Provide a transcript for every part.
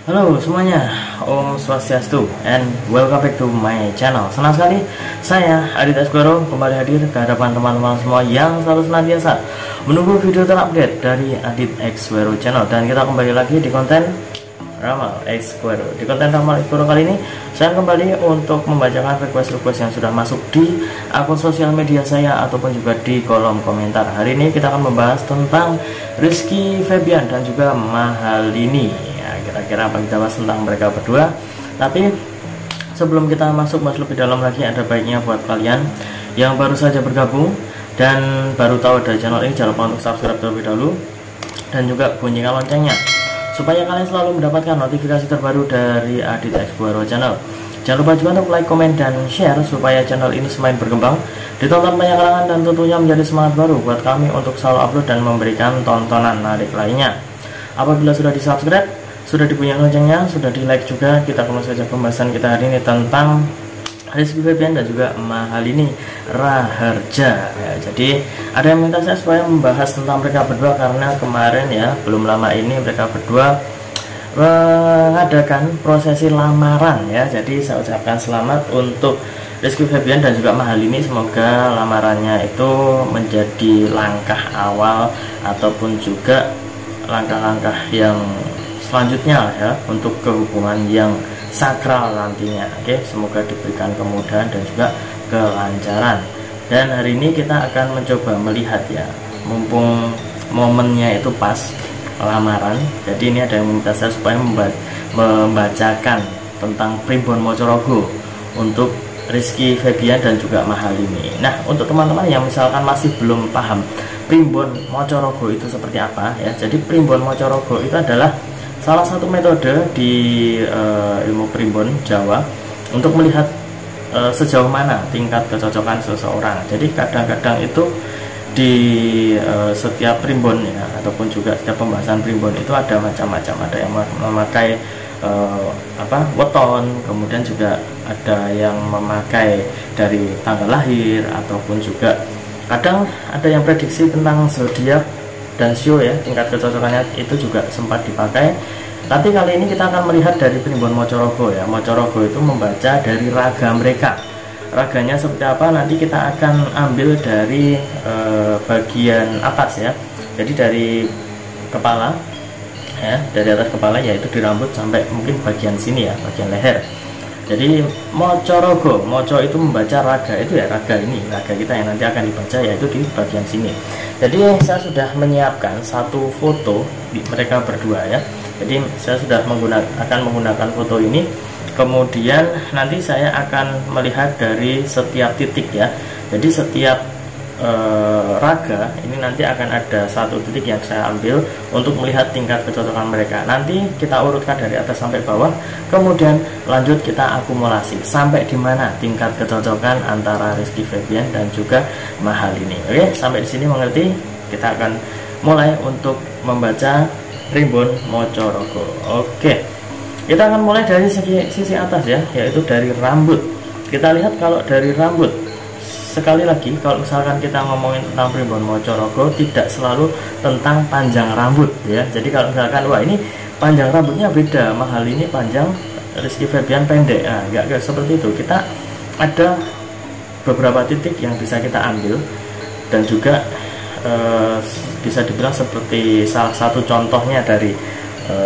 Halo semuanya, Om Swastiastu and welcome back to my channel. Senang sekali saya Adit Esquero kembali hadir ke hadapan teman-teman semua yang selalu senantiasa menunggu video terupdate dari Adit Esquero channel. Dan kita kembali lagi di konten Ramal Esquero. Di konten Ramal Esquero kali ini saya kembali untuk membacakan request-request yang sudah masuk di akun sosial media saya ataupun juga di kolom komentar. Hari ini kita akan membahas tentang Rizky Febian dan juga Mahalini. Kira-kira apa kita bahas tentang mereka berdua. Tapi sebelum kita masuk bahas lebih dalam lagi, ada baiknya buat kalian yang baru saja bergabung dan baru tahu ada channel ini, jangan lupa untuk subscribe terlebih dahulu dan juga bunyikan loncengnya supaya kalian selalu mendapatkan notifikasi terbaru dari Adit Esquero channel. Jangan lupa juga untuk like, komen, dan share supaya channel ini semakin berkembang, ditonton banyak kalangan, dan tentunya menjadi semangat baru buat kami untuk selalu upload dan memberikan tontonan menarik lainnya. Apabila sudah di subscribe, sudah dibunyikan loncengnya, sudah di like juga, kita langsung saja pembahasan kita hari ini tentang Rizky Febian dan juga Mahalini Raharja ya. Jadi ada yang minta saya supaya membahas tentang mereka berdua karena kemarin ya, belum lama ini mereka berdua mengadakan prosesi lamaran ya. Jadi saya ucapkan selamat untuk Rizky Febian dan juga Mahalini. Semoga lamarannya itu menjadi langkah awal ataupun juga langkah-langkah yang selanjutnya ya untuk kehubungan yang sakral nantinya. Oke, semoga diberikan kemudahan dan juga kelancaran. Dan hari ini kita akan mencoba melihat ya, mumpung momennya itu pas lamaran. Jadi ini ada yang meminta saya supaya membacakan tentang Primbon Mocorogo untuk Rizky Febian dan juga Mahalini. Nah, untuk teman-teman yang misalkan masih belum paham Primbon Mocorogo itu seperti apa ya. Jadi Primbon Mocorogo itu adalah salah satu metode di ilmu primbon Jawa untuk melihat sejauh mana tingkat kecocokan seseorang. Jadi kadang-kadang itu di setiap primbon ya, ataupun juga setiap pembahasan primbon itu ada macam-macam. Ada yang memakai weton, kemudian juga ada yang memakai dari tanggal lahir, ataupun juga kadang ada yang prediksi tentang zodiak dan show ya, tingkat kecocokannya itu juga sempat dipakai. Tapi kali ini kita akan melihat dari Primbon Mocorogo ya. Mocorogo itu membaca dari raga mereka. Raganya seperti apa nanti kita akan ambil dari bagian atas ya. Jadi dari kepala ya, dari atas kepala yaitu di rambut sampai mungkin bagian sini ya, bagian leher. Jadi Mocorogo, Moco itu membaca raga itu ya, raga ini, raga kita yang nanti akan dibaca yaitu di bagian sini. Jadi saya sudah menyiapkan satu foto di mereka berdua ya. Jadi saya sudah akan menggunakan foto ini. Kemudian nanti saya akan melihat dari setiap titik ya. Jadi setiap raga ini nanti akan ada satu titik yang saya ambil untuk melihat tingkat kecocokan mereka. Nanti kita urutkan dari atas sampai bawah, kemudian lanjut kita akumulasi sampai di mana tingkat kecocokan antara Rizky Febian dan juga Mahalini. Oke, sampai di sini mengerti? Kita akan mulai untuk membaca Primbon Mocorogo. Oke, kita akan mulai dari sisi atas ya, yaitu dari rambut. Kita lihat kalau dari rambut, sekali lagi kalau misalkan kita ngomongin tentang Primbon Mocorogo tidak selalu tentang panjang rambut ya. Jadi kalau misalkan wah ini panjang rambutnya beda, Mahalini panjang, Rizky Febian pendek, nah enggak seperti itu. Kita ada beberapa titik yang bisa kita ambil dan juga bisa dibilang seperti salah satu contohnya dari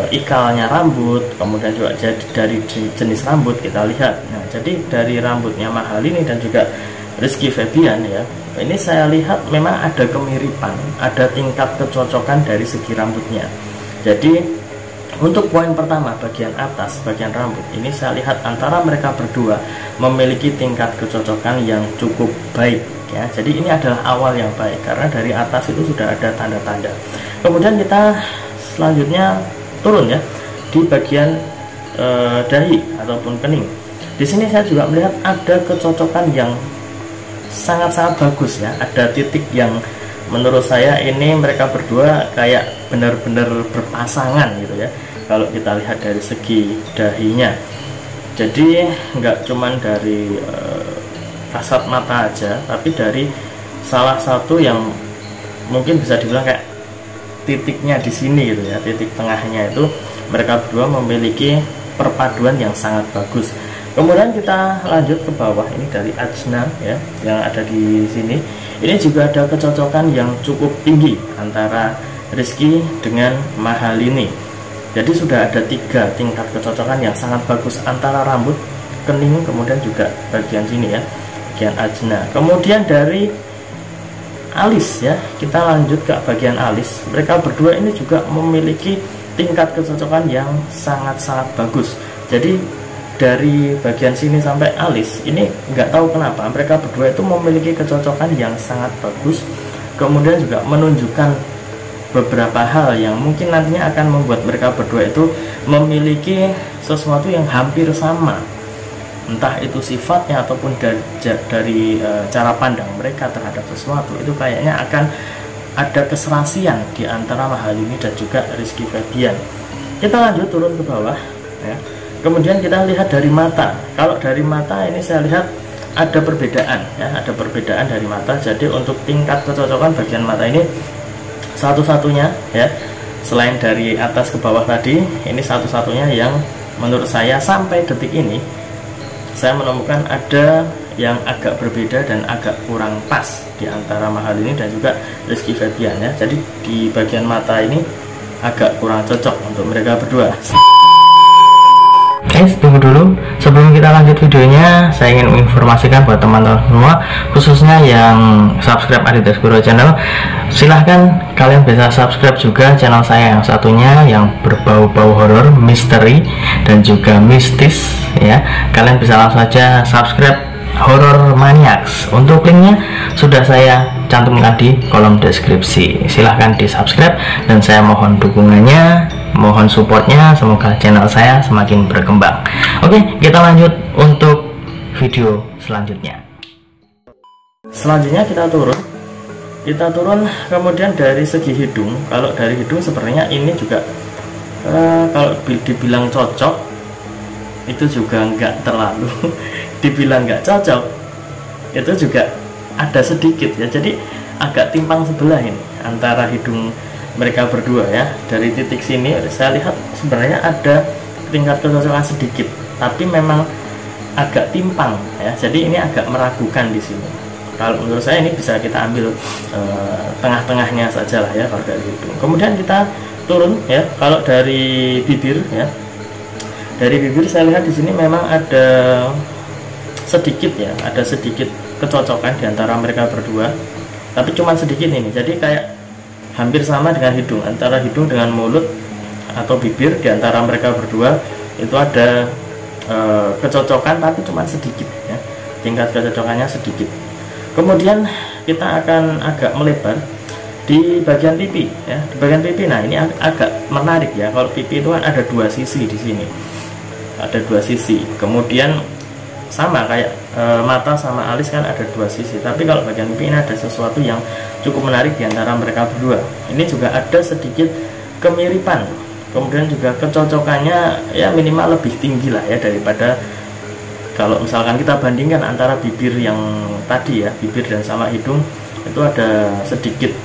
ikalnya rambut, kemudian juga dari jenis rambut kita lihat. Nah, jadi dari rambutnya Mahalini dan juga Rizky Febian ya, ini saya lihat memang ada kemiripan, ada tingkat kecocokan dari segi rambutnya. Jadi untuk poin pertama, bagian atas, bagian rambut, ini saya lihat antara mereka berdua memiliki tingkat kecocokan yang cukup baik ya. Jadi ini adalah awal yang baik karena dari atas itu sudah ada tanda-tanda. Kemudian kita selanjutnya turun ya di bagian dahi ataupun kening. Di sini saya juga melihat ada kecocokan yang sangat-sangat bagus ya. Ada titik yang menurut saya ini mereka berdua kayak benar-benar berpasangan gitu ya, kalau kita lihat dari segi dahinya. Jadi nggak cuman dari kasat mata aja, tapi dari salah satu yang mungkin bisa dibilang kayak titiknya di sini gitu ya, titik tengahnya itu mereka berdua memiliki perpaduan yang sangat bagus. Kemudian kita lanjut ke bawah, ini dari Ajna ya yang ada di sini. Ini juga ada kecocokan yang cukup tinggi antara Rizky dengan Mahalini. Jadi sudah ada 3 tingkat kecocokan yang sangat bagus antara rambut, kening, kemudian juga bagian sini ya, bagian Ajna. Kemudian dari alis ya, kita lanjut ke bagian alis. Mereka berdua ini juga memiliki tingkat kecocokan yang sangat-sangat bagus. Jadi dari bagian sini sampai alis ini nggak tahu kenapa mereka berdua itu memiliki kecocokan yang sangat bagus. Kemudian juga menunjukkan beberapa hal yang mungkin nantinya akan membuat mereka berdua itu memiliki sesuatu yang hampir sama, entah itu sifatnya ataupun dari cara pandang mereka terhadap sesuatu. Itu kayaknya akan ada keserasian di antara Mahalini dan juga Rizky Febian. Kita lanjut turun ke bawah ya. Kemudian kita lihat dari mata. Kalau dari mata ini saya lihat ada perbedaan ya, ada perbedaan dari mata. Jadi untuk tingkat kecocokan bagian mata ini satu-satunya ya, selain dari atas ke bawah tadi, ini satu-satunya yang menurut saya sampai detik ini saya menemukan ada yang agak berbeda dan agak kurang pas di antara Mahalini dan juga Rizky Febian ya. Jadi di bagian mata ini agak kurang cocok untuk mereka berdua. Guys, tunggu dulu. Sebelum kita lanjut videonya, saya ingin menginformasikan buat teman-teman semua, khususnya yang subscribe Adidas Guru channel, silahkan kalian bisa subscribe juga channel saya yang satunya yang berbau-bau horor, misteri, dan juga mistis ya. Kalian bisa langsung saja subscribe Horror Maniacs. Untuk linknya sudah saya cantumkan di kolom deskripsi. Silahkan di subscribe dan saya mohon dukungannya, mohon supportnya, semoga channel saya semakin berkembang. Oke, kita lanjut untuk video selanjutnya. Selanjutnya kita turun kemudian dari segi hidung. Kalau dari hidung sebenarnya ini juga kalau dibilang cocok itu juga nggak terlalu dibilang nggak cocok itu juga ada sedikit ya. Jadi agak timpang sebelah ini antara hidung mereka berdua ya. Dari titik sini saya lihat sebenarnya ada tingkat kecocokan sedikit, tapi memang agak timpang ya. Jadi ini agak meragukan di sini. Kalau menurut saya ini bisa kita ambil tengah-tengahnya saja lah ya kalau dari hidung. Kemudian kita turun ya. Kalau dari bibir ya, dari bibir saya lihat di sini memang ada sedikit ya, ada sedikit kecocokan di antara mereka berdua, tapi cuma sedikit ini. Jadi kayak hampir sama dengan hidung, antara hidung dengan mulut atau bibir di antara mereka berdua itu ada kecocokan, tapi cuma sedikit ya, tingkat kecocokannya sedikit. Kemudian kita akan agak melebar di bagian pipi ya, di bagian pipi. Nah ini agak menarik ya. Kalau pipi itu kan ada 2 sisi di sini, ada 2 sisi. Kemudian sama kayak mata sama alis kan ada 2 sisi, tapi kalau bagian pipi ini ada sesuatu yang cukup menarik di antara mereka berdua. Ini juga ada sedikit kemiripan, kemudian juga kecocokannya ya minimal lebih tinggi lah ya daripada kalau misalkan kita bandingkan antara bibir yang tadi ya, bibir dan sama hidung itu ada sedikit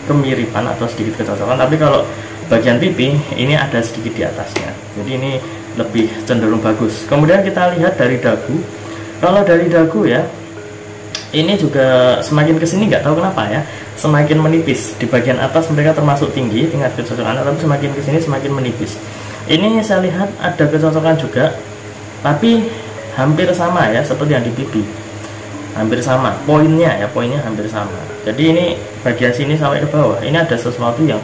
kemiripan atau sedikit kecocokan, tapi kalau bagian pipi ini ada sedikit di atasnya, jadi ini lebih cenderung bagus. Kemudian kita lihat dari dagu. Kalau dari dagu ya, ini juga semakin kesini nggak tahu kenapa ya, semakin menipis. Di bagian atas mereka termasuk tinggi tingkat kecocokan, tapi semakin kesini semakin menipis. Ini saya lihat ada kecocokan juga, tapi hampir sama ya seperti yang di pipi, hampir sama poinnya ya, poinnya hampir sama. Jadi ini bagian sini sampai ke bawah ini ada sesuatu yang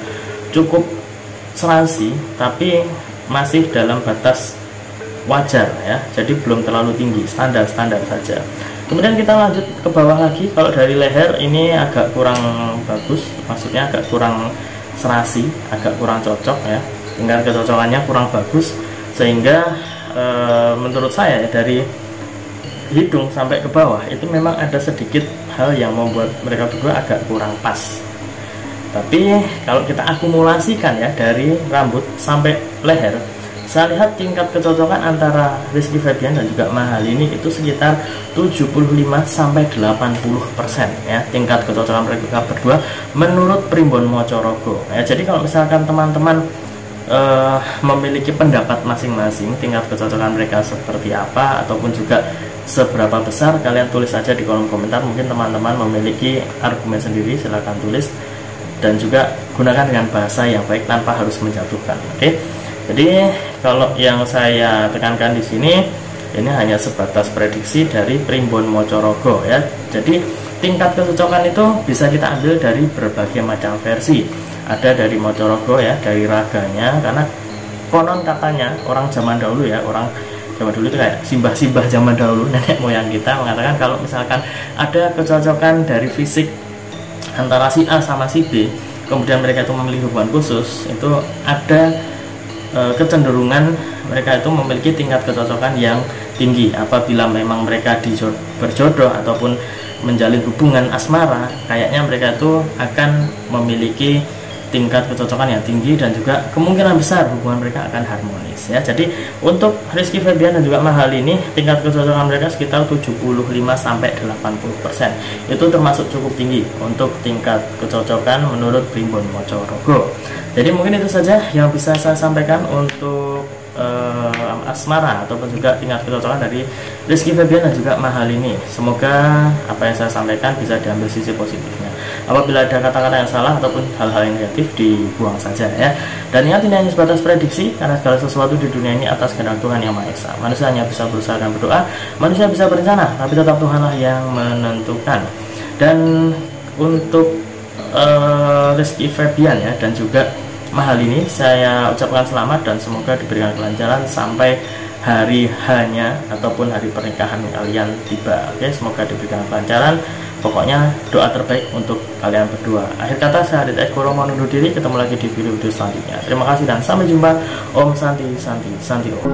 cukup serasi, tapi masih dalam batas wajar ya, jadi belum terlalu tinggi, standar-standar saja. Kemudian kita lanjut ke bawah lagi. Kalau dari leher ini agak kurang bagus, maksudnya agak kurang serasi, agak kurang cocok ya, tingkat kecocokannya kurang bagus, sehingga menurut saya ya, dari hidung sampai ke bawah itu memang ada sedikit hal yang membuat mereka berdua agak kurang pas. Tapi kalau kita akumulasikan ya dari rambut sampai leher, saya lihat tingkat kecocokan antara Rizky Febian dan juga Mahalini itu sekitar 75-80% ya, tingkat kecocokan mereka berdua menurut Primbon Mocorogo ya. Jadi kalau misalkan teman-teman memiliki pendapat masing-masing tingkat kecocokan mereka seperti apa ataupun juga seberapa besar, kalian tulis saja di kolom komentar. Mungkin teman-teman memiliki argumen sendiri, silahkan tulis, dan juga gunakan dengan bahasa yang baik tanpa harus menjatuhkan. Oke, jadi kalau yang saya tekankan di sini ini hanya sebatas prediksi dari Primbon Mocorogo ya. Jadi tingkat kecocokan itu bisa kita ambil dari berbagai macam versi. Ada dari Mocorogo ya, dari raganya, karena konon katanya orang zaman dahulu ya, orang zaman dulu itu kayak simbah-simbah zaman dahulu, nenek moyang kita mengatakan kalau misalkan ada kecocokan dari fisik antara si A sama si B, kemudian mereka itu memiliki hubungan khusus, itu ada kecenderungan mereka itu memiliki tingkat kecocokan yang tinggi. Apabila memang mereka berjodoh ataupun menjalin hubungan asmara, kayaknya mereka itu akan memiliki tingkat kecocokan yang tinggi dan juga kemungkinan besar hubungan mereka akan harmonis ya. Jadi untuk Rizky Febian dan juga Mahalini, tingkat kecocokan mereka sekitar 75-80%. Itu termasuk cukup tinggi untuk tingkat kecocokan menurut Primbon Mocorogo. Jadi mungkin itu saja yang bisa saya sampaikan untuk asmara ataupun juga tingkat kecocokan dari Rizky Febian dan juga Mahalini. Semoga apa yang saya sampaikan bisa diambil sisi positifnya. Apabila ada kata-kata yang salah ataupun hal-hal yang negatif, dibuang saja ya. Dan ingat, ini hanya sebatas prediksi, karena segala sesuatu di dunia ini atas kehendak Tuhan Yang Maha Esa. Manusia hanya bisa berusaha dan berdoa, manusia bisa berencana, tapi tetap Tuhanlah yang menentukan. Dan untuk Rizky Febian ya dan juga Mahalini, saya ucapkan selamat dan semoga diberikan kelancaran sampai hari hanya ataupun hari pernikahan kalian tiba. Oke, semoga diberikan kelancaran. Pokoknya doa terbaik untuk kalian berdua. Akhir kata, saya Adit Eko mau undur diri. Ketemu lagi di video selanjutnya. Terima kasih dan sampai jumpa. Om Santi Santi Santi Om.